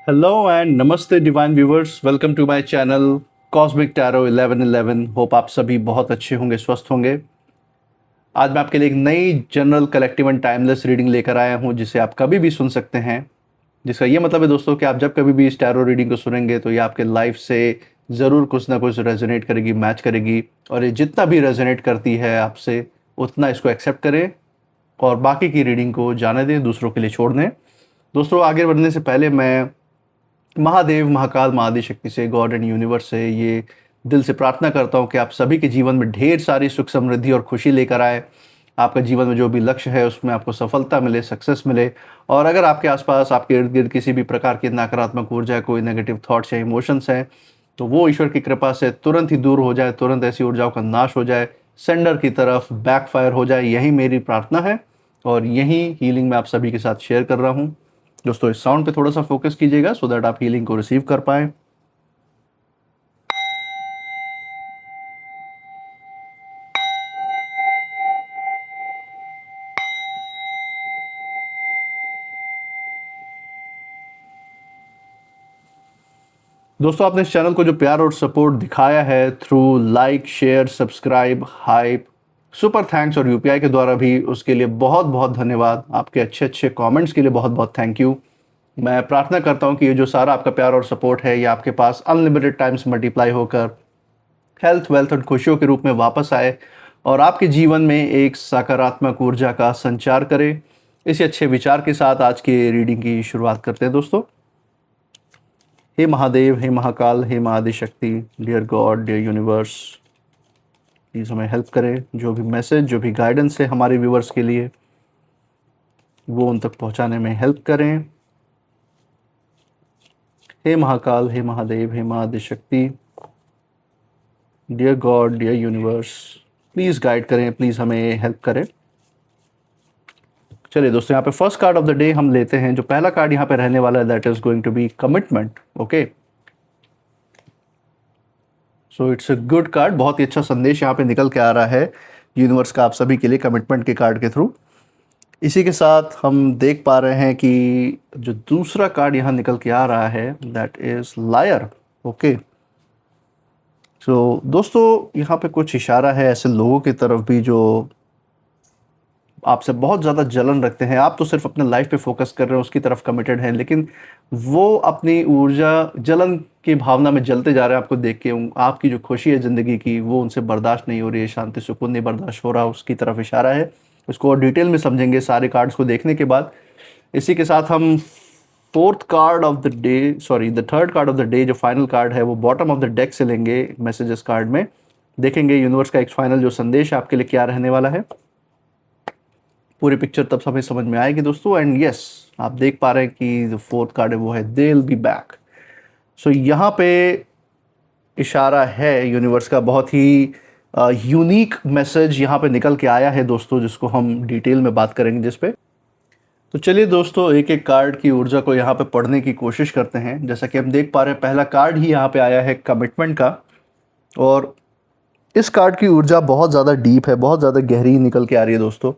Hello and नमस्ते divine viewers, welcome to my channel cosmic tarot 1111। Hope आप सभी बहुत अच्छे होंगे, स्वस्थ होंगे। आज मैं आपके लिए एक नई general collective and timeless reading लेकर आया हूं, जिसे आप कभी भी सुन सकते हैं। जिसका ये मतलब है दोस्तों कि आप जब कभी भी इस टैरो रीडिंग को सुनेंगे तो ये आपके लाइफ से ज़रूर कुछ ना कुछ रेजोनेट करेगी, मैच करेगी। और ये जितना भी रेजोनेट करती है आपसे, उतना इसको एक्सेप्ट करें और बाकी की रीडिंग को जाने दें, दूसरों के लिए छोड़ दें। दोस्तों, आगे बढ़ने से पहले मैं महादेव, महाकाल, महाआदिशक्ति से, गॉड एंड यूनिवर्स से ये दिल से प्रार्थना करता हूँ कि आप सभी के जीवन में ढेर सारी सुख समृद्धि और खुशी लेकर आए। आपका जीवन में जो भी लक्ष्य है उसमें आपको सफलता मिले, सक्सेस मिले। और अगर आपके आसपास, आपके इर्द गिर्द किसी भी प्रकार की नकारात्मक ऊर्जा, कोई नेगेटिव थॉट्स या इमोशंस हैं, तो वो ईश्वर की कृपा से तुरंत ही दूर हो जाए, तुरंत ऐसी ऊर्जाओं का नाश हो जाए, सेंडर की तरफ बैकफायर हो जाए। यही मेरी प्रार्थना है और यही हीलिंग मैं आप सभी के साथ शेयर कर रहा हूँ। दोस्तों, इस साउंड पे थोड़ा सा फोकस कीजिएगा सो दैट आप हीलिंग को रिसीव कर पाए। दोस्तों, आपने इस चैनल को जो प्यार और सपोर्ट दिखाया है through like, share, subscribe, hype, super thanks और यूपीआई के द्वारा भी, उसके लिए बहुत बहुत धन्यवाद। आपके अच्छे अच्छे कमेंट्स के लिए बहुत बहुत थैंक यू। मैं प्रार्थना करता हूँ कि ये जो सारा आपका प्यार और सपोर्ट है, ये आपके पास अनलिमिटेड टाइम्स मल्टीप्लाई होकर हेल्थ, वेल्थ और खुशियों के रूप में वापस आए और आपके जीवन में एक सकारात्मक ऊर्जा का संचार करे। इसी अच्छे विचार के साथ आज की रीडिंग की शुरुआत करते हैं दोस्तों। हे महादेव, हे महाकाल, हे Mahaadishakti, dear God, dear universe, please हमें हेल्प करें। जो भी मैसेज, जो भी गाइडेंस है हमारे व्यूवर्स के लिए, वो उन तक पहुंचाने में हेल्प करें। हे महाकाल, हे महादेव, हे Mahaadishakti, dear God, dear universe, please guide करें, प्लीज़ हमें हेल्प करें। चलिए दोस्तों, यहाँ पे first card of the day हम लेते हैं। जो पहला कार्ड यहाँ पे रहने वाला है, that is going to be commitment. Okay, so it's a good card. बहुत ही अच्छा संदेश यहाँ पे निकल के आ रहा है यूनिवर्स का आप सभी के लिए, कमिटमेंट के कार्ड के थ्रू। इसी के साथ हम देख पा रहे हैं कि जो दूसरा कार्ड यहाँ निकल के आ रहा है, दैट इज लायर। ओके, सो दोस्तों, यहाँ पे कुछ इशारा है ऐसे लोगों की तरफ भी जो आपसे बहुत ज़्यादा जलन रखते हैं। आप तो सिर्फ अपने लाइफ पे फोकस कर रहे हैं, उसकी तरफ कमिटेड हैं, लेकिन वो अपनी ऊर्जा, जलन की भावना में जलते जा रहे हैं। आपको देख के आपकी जो खुशी है ज़िंदगी की, वो उनसे बर्दाश्त नहीं हो रही है, शांति सुकून नहीं बर्दाश्त हो रहा, उसकी तरफ इशारा है। उसको और डिटेल में समझेंगे सारे कार्ड्स को देखने के बाद। इसी के साथ हम fourth card of the day, sorry the third card of the day, जो फाइनल कार्ड है, वो बॉटम ऑफ द डेक से लेंगे। मैसेजेस कार्ड में देखेंगे यूनिवर्स का एक फाइनल जो संदेश है आपके लिए क्या रहने वाला है। पूरी पिक्चर तब हमें समझ में आएगी दोस्तों। एंड यस, आप देख पा रहे हैं कि जो फोर्थ कार्ड है वो है दे विल बी बैक। सो यहाँ पे इशारा है यूनिवर्स का, बहुत ही यूनिक मैसेज यहाँ पे निकल के आया है दोस्तों, जिसको हम डिटेल में बात करेंगे जिस पे। तो चलिए दोस्तों, एक एक कार्ड की ऊर्जा को यहाँ पे पढ़ने की कोशिश करते हैं। जैसा कि हम देख पा रहे हैं, पहला कार्ड ही यहाँ पे आया है कमिटमेंट का। और इस कार्ड की ऊर्जा बहुत ज़्यादा डीप है, बहुत ज़्यादा गहरी निकल के आ रही है दोस्तों।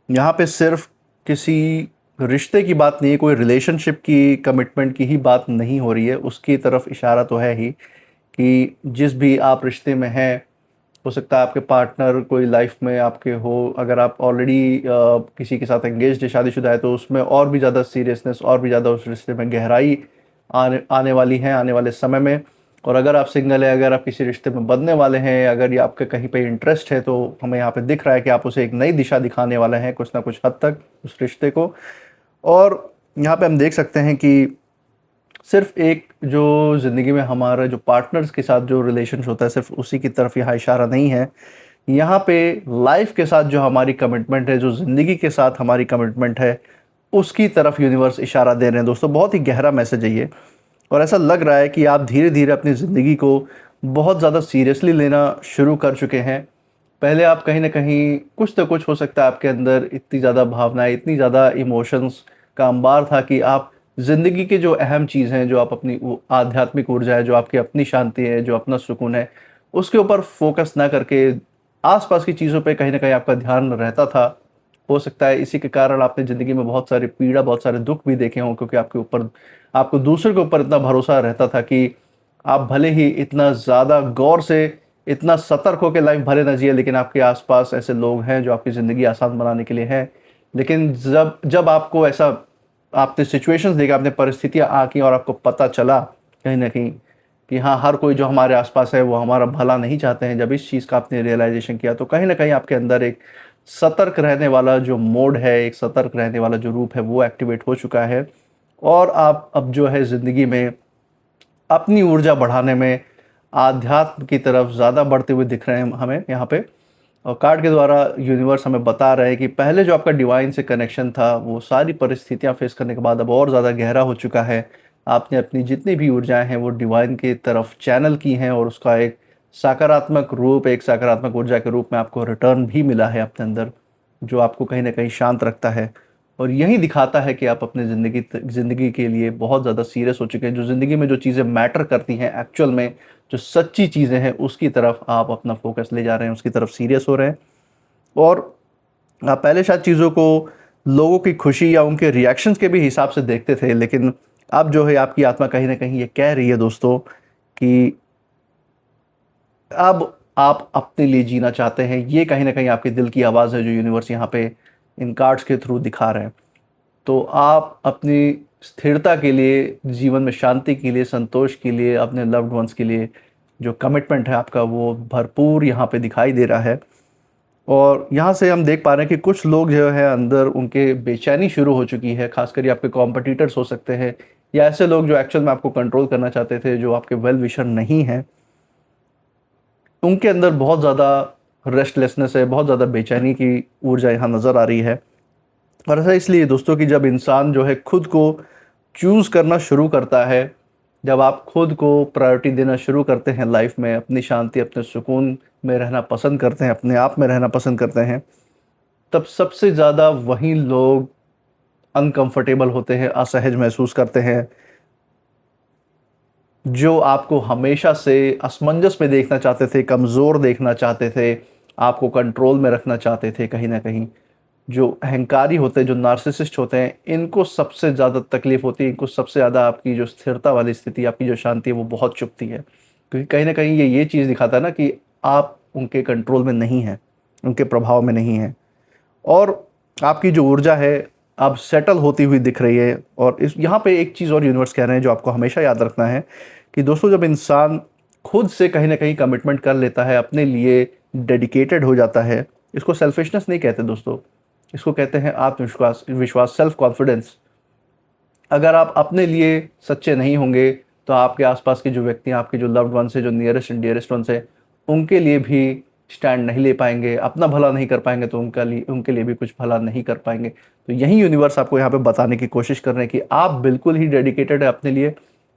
यहाँ पे सिर्फ किसी रिश्ते की बात नहीं है, कोई रिलेशनशिप की, कमिटमेंट की ही बात नहीं हो रही है। उसकी तरफ इशारा तो है ही कि जिस भी आप रिश्ते में हैं, हो सकता है आपके पार्टनर कोई लाइफ में आपके हो। अगर आप ऑलरेडी किसी के साथ एंगेज्ड है, शादीशुदा है, तो उसमें और भी ज़्यादा सीरियसनेस, और भी ज़्यादा उस रिश्ते में गहराई आने आने वाली है आने वाले समय में। और अगर आप सिंगल है, अगर आप किसी रिश्ते में बंधने वाले हैं, अगर ये आपके कहीं पे इंटरेस्ट है, तो हमें यहाँ पे दिख रहा है कि आप उसे एक नई दिशा दिखाने वाले हैं कुछ ना कुछ हद तक उस रिश्ते को। और यहाँ पे हम देख सकते हैं कि सिर्फ एक जो ज़िंदगी में हमारा जो पार्टनर्स के साथ जो रिलेशन होता है, सिर्फ उसी की तरफ यहाँ इशारा नहीं है। यहाँ पे लाइफ के साथ जो हमारी कमिटमेंट है, जो ज़िंदगी के साथ हमारी कमिटमेंट है, उसकी तरफ यूनिवर्स इशारा दे रहे हैं दोस्तों। बहुत ही गहरा मैसेज है ये। और ऐसा लग रहा है कि आप धीरे धीरे अपनी ज़िंदगी को बहुत ज़्यादा सीरियसली लेना शुरू कर चुके हैं। पहले आप कहीं ना कहीं कुछ तो कुछ हो सकता है आपके अंदर इतनी ज़्यादा भावनाएं, इतनी ज़्यादा इमोशंस का अंबार था कि आप ज़िंदगी की जो अहम चीज़ हैं, जो आप अपनी आध्यात्मिक ऊर्जा है, जो आपकी अपनी शांति है, जो अपना सुकून है, उसके ऊपर फोकस ना करके आसपास की चीज़ों पे कहीं ना कहीं आपका ध्यान रहता था। हो सकता है इसी के कारण आपने ज़िंदगी में बहुत सारी पीड़ा, बहुत सारे दुःख भी देखे हों, क्योंकि आपको दूसरे के ऊपर इतना भरोसा रहता था कि आप भले ही इतना ज़्यादा गौर से, इतना सतर्क होके लाइफ़ भले ना जिए, लेकिन आपके आस-पास ऐसे लोग हैं जो आपकी ज़िंदगी आसान बनाने के लिए हैं। लेकिन जब जब आपको ऐसा आपने सिचुएशंस देखा, आपने परिस्थितियाँ आँकी और आपको पता चला कहीं न कहीं कि हाँ, हर कोई जो हमारे आस-पास है वो हमारा भला नहीं चाहते हैं। जब इस चीज़ का आपने रियलाइज़ेशन किया तो कहीं न कहीं आपके अंदर एक सतर्क रहने वाला जो मोड है, एक सतर्क रहने वाला जो रूप है वो एक्टिवेट हो चुका है। और आप अब जो है ज़िंदगी में अपनी ऊर्जा बढ़ाने में आध्यात्म की तरफ ज़्यादा बढ़ते हुए दिख रहे हैं हमें यहाँ पे। और कार्ड के द्वारा यूनिवर्स हमें बता रहा है कि पहले जो आपका डिवाइन से कनेक्शन था, वो सारी परिस्थितियाँ फेस करने के बाद अब और ज़्यादा गहरा हो चुका है। आपने अपनी जितनी भी ऊर्जाएँ हैं वो डिवाइन की तरफ चैनल की हैं और उसका एक सकारात्मक रूप, एक सकारात्मक ऊर्जा के रूप में आपको रिटर्न भी मिला है अपने अंदर, जो आपको कहीं न कहीं शांत रखता है। और यही दिखाता है कि आप अपने ज़िंदगी के लिए बहुत ज़्यादा सीरियस हो चुके हैं। जो ज़िंदगी में जो चीज़ें मैटर करती हैं एक्चुअल में, जो सच्ची चीज़ें हैं, उसकी तरफ आप अपना फ़ोकस ले जा रहे हैं, उसकी तरफ सीरियस हो रहे हैं। और आप पहले शायद चीज़ों को लोगों की खुशी या उनके रिएक्शंस के भी हिसाब से देखते थे, लेकिन अब जो है आपकी आत्मा कहीं न कहीं ये कह रही है दोस्तों कि अब आप अपने लिए जीना चाहते हैं। ये कहीं न कहीं आपके दिल की आवाज़ है जो यूनिवर्स यहाँ पे इन कार्ड्स के थ्रू दिखा रहे हैं। तो आप अपनी स्थिरता के लिए, जीवन में शांति के लिए, संतोष के लिए, अपने लव्ड वंस के लिए जो कमिटमेंट है आपका वो भरपूर यहाँ पे दिखाई दे रहा है। और यहाँ से हम देख पा रहे हैं कि कुछ लोग जो है अंदर उनके बेचैनी शुरू हो चुकी है, ख़ासकर ये आपके कॉम्पिटिटर्स हो सकते हैं या ऐसे लोग जो एक्चुअल में आपको कंट्रोल करना चाहते थे, जो आपके वेल विशर नहीं हैं। उनके अंदर बहुत ज़्यादा रेस्टलेसनेस है, बहुत ज़्यादा बेचैनी की ऊर्जा यहाँ नज़र आ रही है। और ऐसा इसलिए दोस्तों कि जब इंसान जो है खुद को चूज़ करना शुरू करता है, जब आप खुद को प्रायोरिटी देना शुरू करते हैं लाइफ में, अपनी शांति, अपने सुकून में रहना पसंद करते हैं, अपने आप में रहना पसंद करते हैं, तब सबसे ज़्यादा वही लोग अनकंफर्टेबल होते हैं, असहज महसूस करते हैं, जो आपको हमेशा से असमंजस में देखना चाहते थे, कमज़ोर देखना चाहते थे, आपको कंट्रोल में रखना चाहते थे कहीं न कहीं। जो अहंकारी होते हैं, जो नार्सिसिस्ट होते हैं, इनको सबसे ज़्यादा तकलीफ़ होती है, इनको सबसे ज़्यादा आपकी जो स्थिरता वाली स्थिति, आपकी जो शांति है, वो बहुत चुभती है। क्योंकि कहीं न कहीं ये चीज़ दिखाता है ना कि आप उनके कंट्रोल में नहीं हैं, उनके प्रभाव में नहीं हैं। और आपकी जो ऊर्जा है, अब सेटल होती हुई दिख रही है। और इस यहाँ पे एक चीज़ और यूनिवर्स कह रहे हैं जो आपको हमेशा याद रखना है कि दोस्तों, जब इंसान खुद से कहीं न कहीं कमिटमेंट कर लेता है, अपने लिए डेडिकेटेड हो जाता है, इसको सेल्फिशनेस नहीं कहते दोस्तों, इसको कहते हैं विश्वास, सेल्फ कॉन्फिडेंस। अगर आप अपने लिए सच्चे नहीं होंगे, तो आपके आसपास के जो व्यक्ति हैं, आपके जो लव्ड वंस हैं, जो नियरेस्ट एंड डियरेस्ट वंस हैं, उनके लिए भी स्टैंड नहीं ले पाएंगे, अपना भला नहीं कर पाएंगे, तो उनके लिए भी कुछ भला नहीं कर पाएंगे। तो यही यूनिवर्स आपको यहाँ पे बताने की कोशिश कर रहे हैं कि आप बिल्कुल ही डेडिकेटेड है अपने लिए।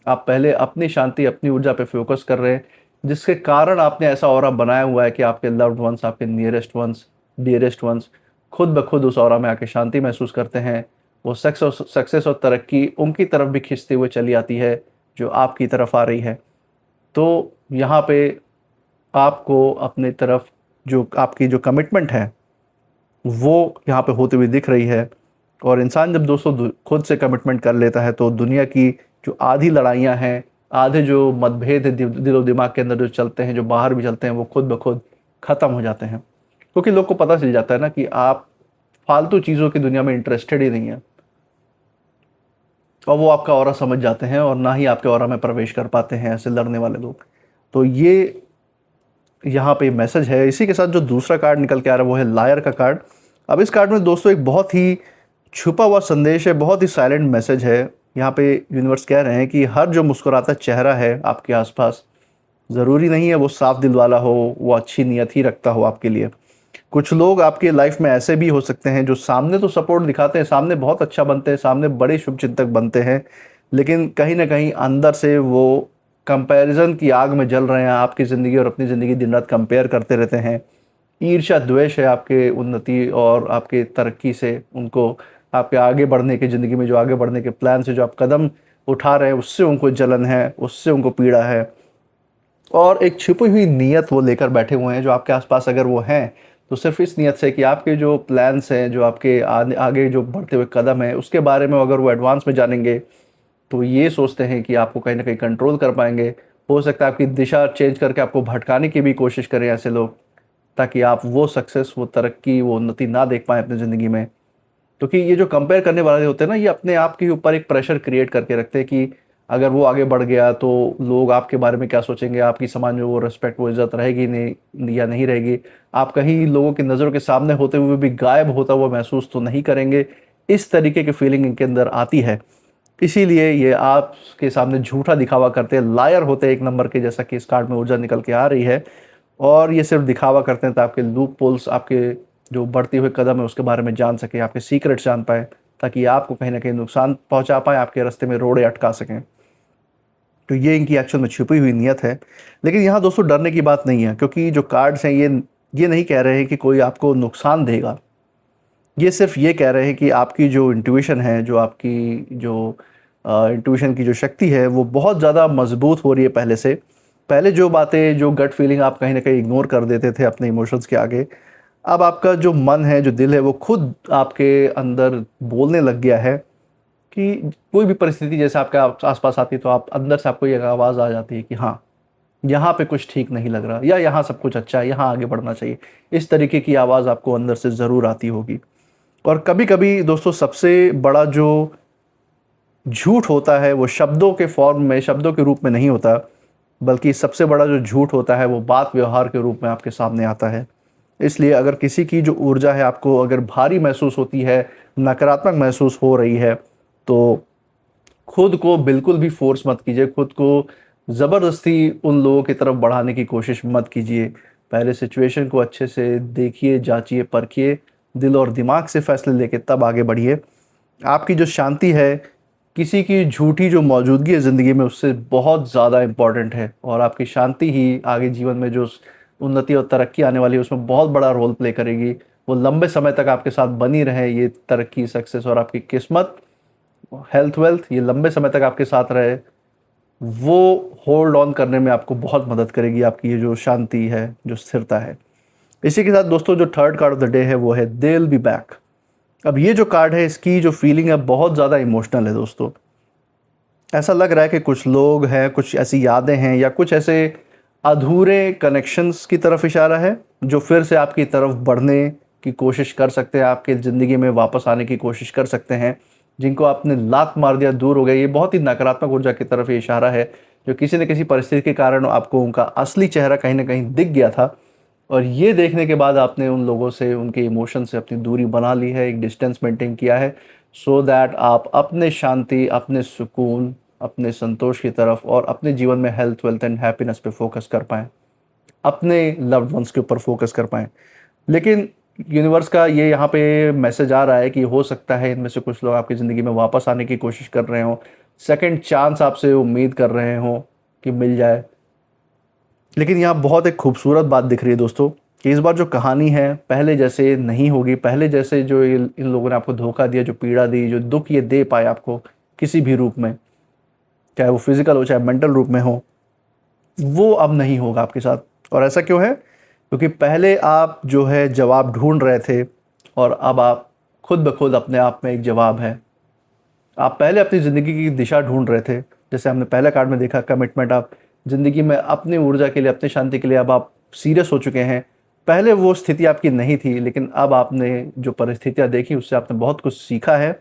आप पहले अपनी शांति, अपनी ऊर्जा पे फोकस कर रहे हैं, जिसके कारण आपने ऐसा ऑरा बनाया हुआ है कि आपके लव्ड वंस, आपके नियरेस्ट वंस, डियरेस्ट वंस खुद ब खुद उस ऑरा में आके शांति महसूस करते हैं। वो सक्सेस और तरक्की उनकी तरफ भी खींचते हुए चली आती है, जो आपकी तरफ आ रही है। तो यहाँ पे आपको अपनी तरफ जो आपकी जो कमिटमेंट है, वो यहाँ पे होते हुए दिख रही है। और इंसान जब दोस्तों खुद से कमिटमेंट कर लेता है, तो दुनिया की जो आधी लड़ाइयाँ हैं, आधे जो मतभेद है दिलो दिमाग के अंदर जो चलते हैं, जो बाहर भी चलते हैं, वो खुद ब खुद ख़त्म हो जाते हैं। क्योंकि लोग को पता चल जाता है ना कि आप फालतू चीज़ों की दुनिया में इंटरेस्टेड ही नहीं है, और वो आपका ऑरा समझ जाते हैं और ना ही आपके ऑरा में प्रवेश कर पाते हैं ऐसे लड़ने वाले लोग। तो ये यहाँ पे मैसेज है। इसी के साथ जो दूसरा कार्ड निकल के आ रहा है वो है लायर का कार्ड। अब इस कार्ड में दोस्तों एक बहुत ही छुपा हुआ संदेश है, बहुत ही साइलेंट मैसेज है। यहाँ पे यूनिवर्स कह रहे हैं कि हर जो मुस्कुराता चेहरा है आपके आसपास, ज़रूरी नहीं है वो साफ दिल वाला हो, वो अच्छी नीयत ही रखता हो आपके लिए। कुछ लोग आपके लाइफ में ऐसे भी हो सकते हैं जो सामने तो सपोर्ट दिखाते हैं, सामने बहुत अच्छा बनते हैं, सामने बड़े शुभचिंतक बनते हैं, लेकिन कहीं ना कहीं अंदर से वो कंपैरिजन की आग में जल रहे हैं। आपकी ज़िंदगी और अपनी ज़िंदगी दिन रात कंपेयर करते रहते हैं। ईर्ष्या द्वेष है आपके उन्नति और आपके तरक्की से, उनको आपके आगे बढ़ने की ज़िंदगी में जो आगे बढ़ने के प्लान से जो आप कदम उठा रहे हैं, उससे उनको जलन है, उससे उनको पीड़ा है। और एक छुपी हुई नीयत वो लेकर बैठे हुए हैं, जो आपके आसपास अगर वो हैं तो सिर्फ इस नीयत से कि आपके जो प्लान्स हैं, जो आपके आगे जो बढ़ते हुए कदम हैं, उसके बारे में अगर वो एडवांस में जानेंगे तो ये सोचते हैं कि आपको कहीं ना कहीं कंट्रोल कर पाएंगे। हो सकता है आपकी दिशा चेंज करके आपको भटकाने की भी कोशिश करें ऐसे लोग, ताकि आप वो सक्सेस, वो तरक्की, वो उन्नति ना देख पाएँ अपनी ज़िंदगी में। क्योंकि ये जो कंपेयर करने वाले होते हैं ना, ये अपने आप के ऊपर एक प्रेशर क्रिएट करके रखते हैं कि अगर वो आगे बढ़ गया तो लोग आपके बारे में क्या सोचेंगे, आपकी समाज में वो रिस्पेक्ट, वो इज्जत रहेगी नहीं या नहीं रहेगी, आप कहीं लोगों की नज़रों के सामने होते हुए भी गायब होता हुआ महसूस तो नहीं करेंगे। इस तरीके की फीलिंग इनके अंदर आती है। इसीलिए ये आपके सामने झूठा दिखावा करते हैं, लायर होते हैं एक नंबर के, जैसा कि इस कार्ड में ऊर्जा निकल के आ रही है। और ये सिर्फ दिखावा करते हैं ताकि लूप पोल्स, आपके जो बढ़ते हुए कदम है उसके बारे में जान सकें, आपके सीक्रेट्स जान पाएँ, ताकि आपको कहीं ना कहीं नुकसान पहुंचा पाएँ, आपके रास्ते में रोड़े अटका सकें। तो ये इनकी एक्चुअल में छुपी हुई नीयत है। लेकिन यहाँ दोस्तों डरने की बात नहीं है, क्योंकि जो कार्ड्स हैं ये नहीं कह रहे हैं कि कोई आपको नुकसान देगा। ये सिर्फ ये कह रहे हैं कि आपकी जो इंट्यूशन है, जो आपकी जो इंट्यूशन की जो शक्ति है, वो बहुत ज़्यादा मजबूत हो रही है पहले से। पहले जो बातें, जो गट फीलिंग आप कहीं ना कहीं इग्नोर कर देते थे अपने इमोशंस के आगे, अब आपका जो मन है, जो दिल है, वो खुद आपके अंदर बोलने लग गया है कि कोई भी परिस्थिति जैसे आपके आसपास आती है तो आप अंदर से आपको एक आवाज़ आ जाती है कि हाँ, यहाँ पे कुछ ठीक नहीं लग रहा, या यहाँ सब कुछ अच्छा है, यहाँ आगे बढ़ना चाहिए। इस तरीके की आवाज़ आपको अंदर से ज़रूर आती होगी। और कभी कभी दोस्तों सबसे बड़ा जो झूठ होता है वो शब्दों के फॉर्म में, शब्दों के रूप में नहीं होता, बल्कि सबसे बड़ा जो झूठ होता है वो बात व्यवहार के रूप में आपके सामने आता है। इसलिए अगर किसी की जो ऊर्जा है आपको अगर भारी महसूस होती है, नकारात्मक महसूस हो रही है, तो खुद को बिल्कुल भी फोर्स मत कीजिए, खुद को ज़बरदस्ती उन लोगों की तरफ बढ़ाने की कोशिश मत कीजिए। पहले सिचुएशन को अच्छे से देखिए, जांचिए, परखिए, दिल और दिमाग से फैसले लेके तब आगे बढ़िए। आपकी जो शांति है, किसी की झूठी जो मौजूदगी है ज़िंदगी में, उससे बहुत ज़्यादा इम्पॉर्टेंट है। और आपकी शांति ही आगे जीवन में जो उन्नति और तरक्की आने वाली है उसमें बहुत बड़ा रोल प्ले करेगी। वो लंबे समय तक आपके साथ बनी रहे, ये तरक्की, सक्सेस और आपकी किस्मत, हेल्थ, वेल्थ, ये लंबे समय तक आपके साथ रहे, वो होल्ड ऑन करने में आपको बहुत मदद करेगी, आपकी ये जो शांति है, जो स्थिरता है। इसी के साथ दोस्तों जो third card of the day है वो है दे विल बी बैक। अब ये जो कार्ड है, इसकी जो फीलिंग है बहुत ज़्यादा इमोशनल है दोस्तों। ऐसा लग रहा है कि कुछ लोग हैं, कुछ ऐसी यादें हैं या कुछ ऐसे अधूरे कनेक्शंस की तरफ इशारा है जो फिर से आपकी तरफ बढ़ने की कोशिश कर सकते हैं, आपके ज़िंदगी में वापस आने की कोशिश कर सकते हैं, जिनको आपने लात मार दिया, दूर हो गए। ये बहुत ही नकारात्मक ऊर्जा की तरफ ये इशारा है, जो किसी न किसी परिस्थिति के कारण आपको उनका असली चेहरा कहीं ना कहीं दिख गया था, और ये देखने के बाद आपने उन लोगों से, उनके इमोशन से अपनी दूरी बना ली है, एक डिस्टेंस मेंटेन किया है, सो दैट आप अपने शांति, अपने सुकून, अपने संतोष की तरफ और अपने जीवन में हेल्थ, वेल्थ एंड हैप्पीनेस पे फोकस कर पाएँ, अपने लव्ड वंस के ऊपर फोकस कर पाएँ। लेकिन यूनिवर्स का ये यहाँ पे मैसेज आ रहा है कि हो सकता है इनमें से कुछ लोग आपकी ज़िंदगी में वापस आने की कोशिश कर रहे हों, सेकंड चांस आपसे उम्मीद कर रहे हों कि मिल जाए। लेकिन यहाँ बहुत एक खूबसूरत बात दिख रही है दोस्तों, कि इस बार जो कहानी है पहले जैसे नहीं होगी। पहले जैसे जो इन लोगों ने आपको धोखा दिया, जो पीड़ा दी, जो दुख ये दे पाए आपको किसी भी रूप में, चाहे वो फिजिकल हो चाहे मेंटल रूप में हो, वो अब नहीं होगा आपके साथ। और ऐसा क्यों है? क्योंकि पहले आप जो है जवाब ढूंढ रहे थे, और अब आप खुद ब खुद अपने आप में एक जवाब है। आप पहले अपनी ज़िंदगी की दिशा ढूंढ रहे थे, जैसे हमने पहले कार्ड में देखा, कमिटमेंट। आप ज़िंदगी में अपनी ऊर्जा के लिए, अपनी शांति के लिए अब आप सीरियस हो चुके हैं। पहले वो स्थिति आपकी नहीं थी, लेकिन अब आपने जो परिस्थितियाँ देखी उससे आपने बहुत कुछ सीखा है,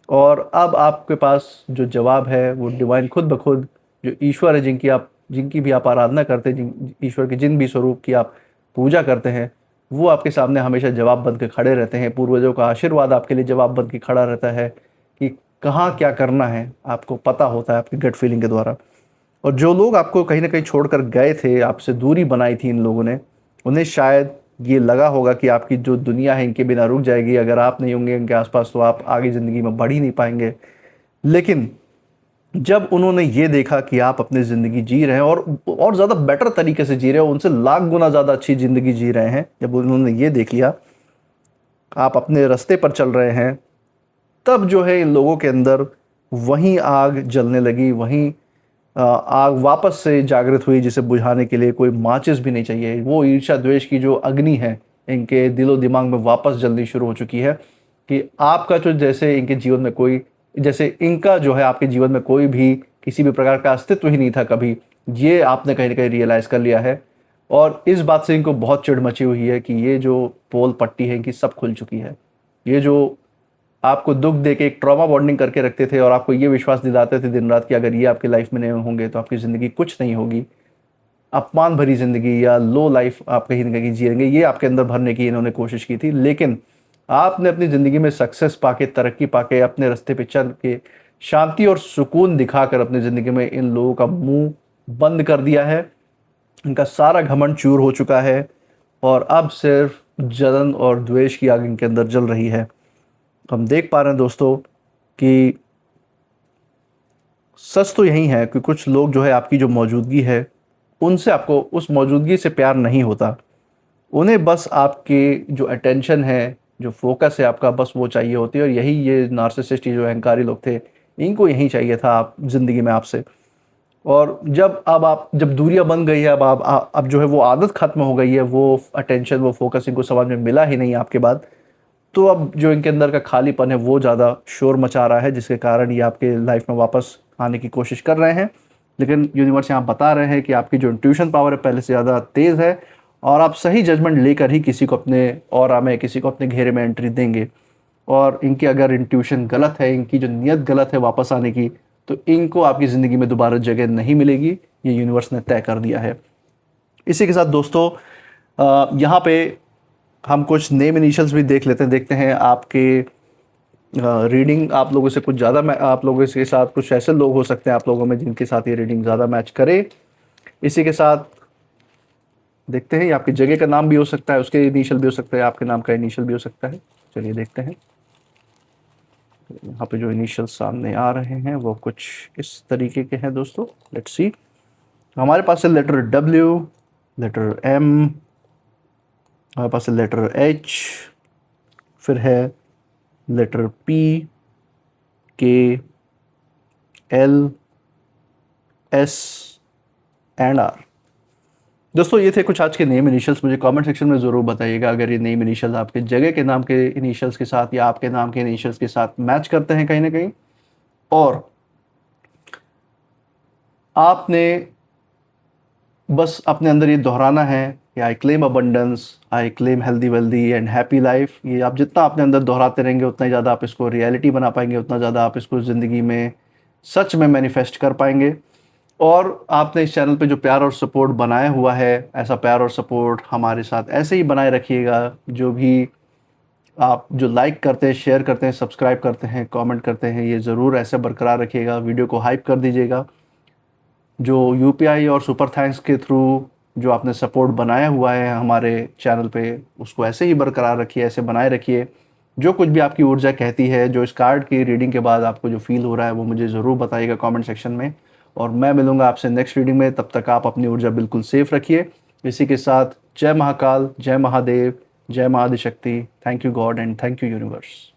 और अब आपके पास जो जवाब है वो डिवाइन खुद ब खुद, जो ईश्वर है, जिनकी भी आप आराधना करते हैं, ईश्वर के जिन भी स्वरूप की आप पूजा करते हैं, वो आपके सामने हमेशा जवाब बन के खड़े रहते हैं। पूर्वजों का आशीर्वाद आपके लिए जवाब बन के खड़ा रहता है कि कहाँ क्या करना है, आपको पता होता है आपकी गट फीलिंग के द्वारा। और जो लोग आपको कहीं ना कहीं छोड़कर गए थे, आपसे दूरी बनाई थी इन लोगों ने, उन्हें शायद ये लगा होगा कि आपकी जो दुनिया है इनके बिना रुक जाएगी, अगर आप नहीं होंगे इनके आसपास तो आप आगे ज़िंदगी में बढ़ ही नहीं पाएंगे। लेकिन जब उन्होंने ये देखा कि आप अपनी ज़िंदगी जी रहे हैं, और ज़्यादा बेटर तरीके से जी रहे हो, उनसे लाख गुना ज़्यादा अच्छी ज़िंदगी जी रहे हैं, जब उन्होंने ये देख लिया आप अपने रास्ते पर चल रहे हैं, तब जो है इन लोगों के अंदर वहीं आग जलने लगी, वहीं आग वापस से जागृत हुई, जिसे बुझाने के लिए कोई माचिस भी नहीं चाहिए। वो ईर्ष्या द्वेष की जो अग्नि है, इनके दिलो दिमाग में वापस जलनी शुरू हो चुकी है कि आपका जो जैसे इनके जीवन में कोई जैसे इनका जो है आपके जीवन में कोई भी किसी भी प्रकार का अस्तित्व ही नहीं था कभी, ये आपने कहीं ना कहीं रियलाइज़ कर लिया है। और इस बात से इनको बहुत चिढ़ मची हुई है कि ये जो पोल पट्टी है इनकी सब खुल चुकी है। ये जो आपको दुख दे के एक ट्रॉमा बॉन्डिंग करके रखते थे और आपको ये विश्वास दिलाते थे दिन रात कि अगर ये आपकी लाइफ में नहीं होंगे तो आपकी ज़िंदगी कुछ नहीं होगी, अपमान भरी ज़िंदगी या लो लाइफ आप कहीं ना कहीं जिएंगे, ये आपके अंदर भरने की इन्होंने कोशिश की थी। लेकिन आपने अपनी ज़िंदगी में सक्सेस पाके, तरक्की पाके, अपने रास्ते पे चल के शांति और सुकून दिखाकर अपनी ज़िंदगी में इन लोगों का मुंह बंद कर दिया है। इनका सारा घमंड चूर हो चुका है और अब सिर्फ जलन और द्वेष की आग इनके अंदर जल रही है। हम देख पा रहे हैं दोस्तों कि सच तो यही है कि कुछ लोग जो है आपकी जो मौजूदगी है उनसे आपको उस मौजूदगी से प्यार नहीं होता। उन्हें बस आपकी जो अटेंशन है, जो फोकस है आपका, बस वो चाहिए होती है। और यही ये नार्सिसिस्ट जो अहंकारी लोग थे, इनको यही चाहिए था आप ज़िंदगी में आपसे। और जब दूरियां बन गई है, अब जो है वो आदत खत्म हो गई है, वो अटेंशन, वो फोकस इनको समाज में मिला ही नहीं आपके बाद, तो अब जो इनके अंदर का खालीपन है वो ज़्यादा शोर मचा रहा है, जिसके कारण ये आपके लाइफ में वापस आने की कोशिश कर रहे हैं। लेकिन यूनिवर्स यहाँ बता रहे हैं कि आपकी जो इंट्यूशन पावर है पहले से ज़्यादा तेज़ है और आप सही जजमेंट लेकर ही किसी को अपने ऑरा में, किसी को अपने घेरे में एंट्री देंगे। और इनकी अगर इंट्यूशन गलत है, इनकी जो नीयत गलत है वापस आने की, तो इनको आपकी ज़िंदगी में दोबारा जगह नहीं मिलेगी, ये यूनिवर्स ने तय कर दिया है। इसी के साथ दोस्तों यहाँ पे हम कुछ नेम इनिशियल्स भी देखते हैं आपके रीडिंग आप लोगों से कुछ ज़्यादा, आप लोगों के साथ कुछ ऐसे लोग हो सकते हैं आप लोगों में जिनके साथ ये रीडिंग ज़्यादा मैच करे। इसी के साथ देखते हैं, ये आपकी जगह का नाम भी हो सकता है, उसके इनिशियल भी हो सकता है, आपके नाम का इनिशियल भी हो सकता है। चलिए देखते हैं। यहाँ पे जो इनिशियल सामने आ रहे हैं वो कुछ इस तरीके के हैं दोस्तों। Let's see. हमारे पास है लेटर डब्ल्यू, लेटर एम, हमारे पास है लेटर एच, फिर है लेटर पी, के, एल, एस एंड आर। दोस्तों ये थे कुछ आज के नेम इनिशियल्स। मुझे कमेंट सेक्शन में ज़रूर बताइएगा अगर ये नेम इनिशियल्स आपके जगह के नाम के इनिशियल्स के साथ या आपके नाम के इनिशियल्स के साथ मैच करते हैं कहीं ना कहीं। और आपने बस अपने अंदर ये दोहराना है कि I claim abundance, I claim healthy wealthy and happy life. ये आप जितना अपने अंदर दोहराते रहेंगे उतना ही ज़्यादा आप इसको रियलिटी बना पाएंगे, उतना ज़्यादा आप इसको ज़िंदगी में सच में मैनिफेस्ट कर पाएंगे। और आपने इस चैनल पे जो प्यार और सपोर्ट बनाया हुआ है, ऐसा प्यार और सपोर्ट हमारे साथ ऐसे ही बनाए रखिएगा। जो भी आप जो लाइक करते हैं, शेयर करते हैं, सब्सक्राइब करते हैं, कमेंट करते हैं, ये ज़रूर ऐसे बरकरार रखिएगा। वीडियो को हाइप कर दीजिएगा। जो यूपीआई और सुपर थैंक्स के थ्रू जो आपने सपोर्ट बनाया हुआ है हमारे चैनल पे, उसको ऐसे ही बरकरार रखिए, ऐसे बनाए रखिए। जो कुछ भी आपकी ऊर्जा कहती है, जो इस कार्ड की रीडिंग के बाद आपको जो फील हो रहा है, वो मुझे ज़रूर बताइएगा कमेंट सेक्शन में। और मैं मिलूंगा आपसे नेक्स्ट रीडिंग में। तब तक आप अपनी ऊर्जा बिल्कुल सेफ रखिए। इसी के साथ जय महाकाल, जय महादेव, जय Mahaadishakti. Thank you God and thank you universe.